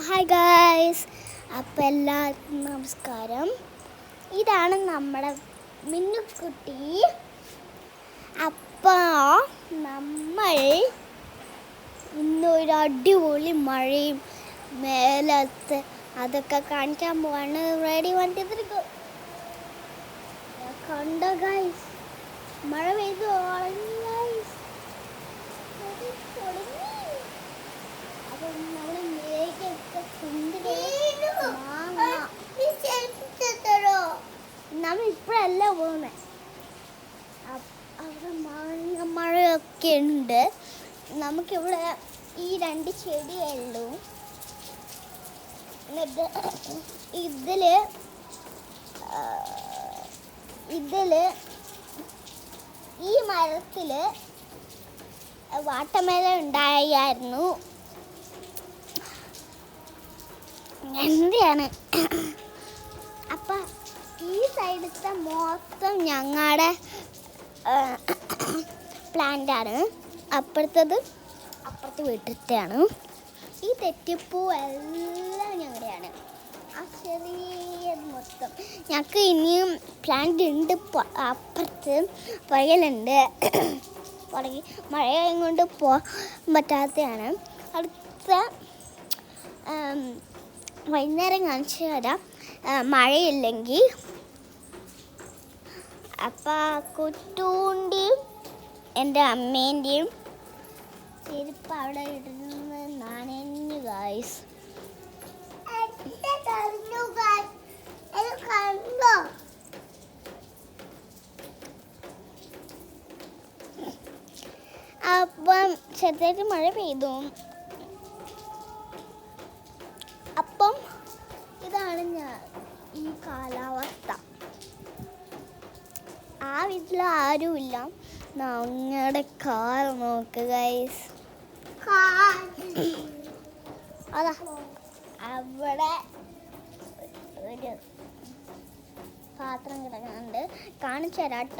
Hi guys, അപ്പോൾ എല്ലാവർക്കും നമസ്കാരം. ഇതാണ് നമ്മുടെ മിന്നുക്കുട്ടി. അപ്പോൾ നമ്മൾ ഇന്നൊരു അടിപൊളി മഴയും മേലത്ത് അതൊക്കെ കാണിക്കാൻ പോവാണ്. റെഡി വണ്ടി തിരിക്കും. കണ്ടോ ഗായ്സ്, മഴ പെയ്തു തുടങ്ങി ഗായ്സ്. അപ്പം നമ്മൾ നമ്മൾ ഇപ്പോഴല്ല പോകുന്നത്. അവിടെ മഴയൊക്കെ ഉണ്ട്. നമുക്കിവിടെ ഈ രണ്ട് ചെടിയുള്ളൂ. എന്നിട്ട് ഇതില് ഈ മരത്തില് വാട്ടർമെലൺ ഉണ്ടായിരുന്നു. എന്താണ് അപ്പം ഈ സൈഡത്തെ മൊത്തം ഞങ്ങളുടെ പ്ലാന്റാണ്. അപ്പുറത്ത് വീട്ടിലത്തെയാണ്. ഈ തെറ്റിപ്പൂ എല്ലാം ഞങ്ങളുടെയാണ്. ആ ചെറിയത് മൊത്തം ഞങ്ങൾക്ക് ഇനിയും പ്ലാന്റ് ഉണ്ട്. അപ്പുറത്ത് വയലുണ്ട്. പുറകെ മഴയും കൊണ്ട് പോകാൻ പറ്റാത്തതാണ്. അടുത്ത വൈകുന്നേരം കാണിച്ചു തരാം മഴയില്ലെങ്കിൽ. അപ്പം കുട്ടൂൻ്റെയും എൻ്റെ അമ്മേൻ്റെയും ചെരുപ്പ് അവിടെ ഇടുന്നത് നനഞ്ഞു ഗായ്സ്. അപ്പം ചെറുതായിട്ട് മഴ പെയ്തു. അപ്പം ഇതാണ് ഈ കാലാവസ്ഥ. ആ വീട്ടിൽ ആരുമില്ല. ഞങ്ങളുടെ കാർ നോക്ക് ഗൈസ്. അതാ അവിടെ ഒരു പാത്രം കിടക്കുന്നുണ്ട്. കാണിച്ചു തരാം കേട്ടോ.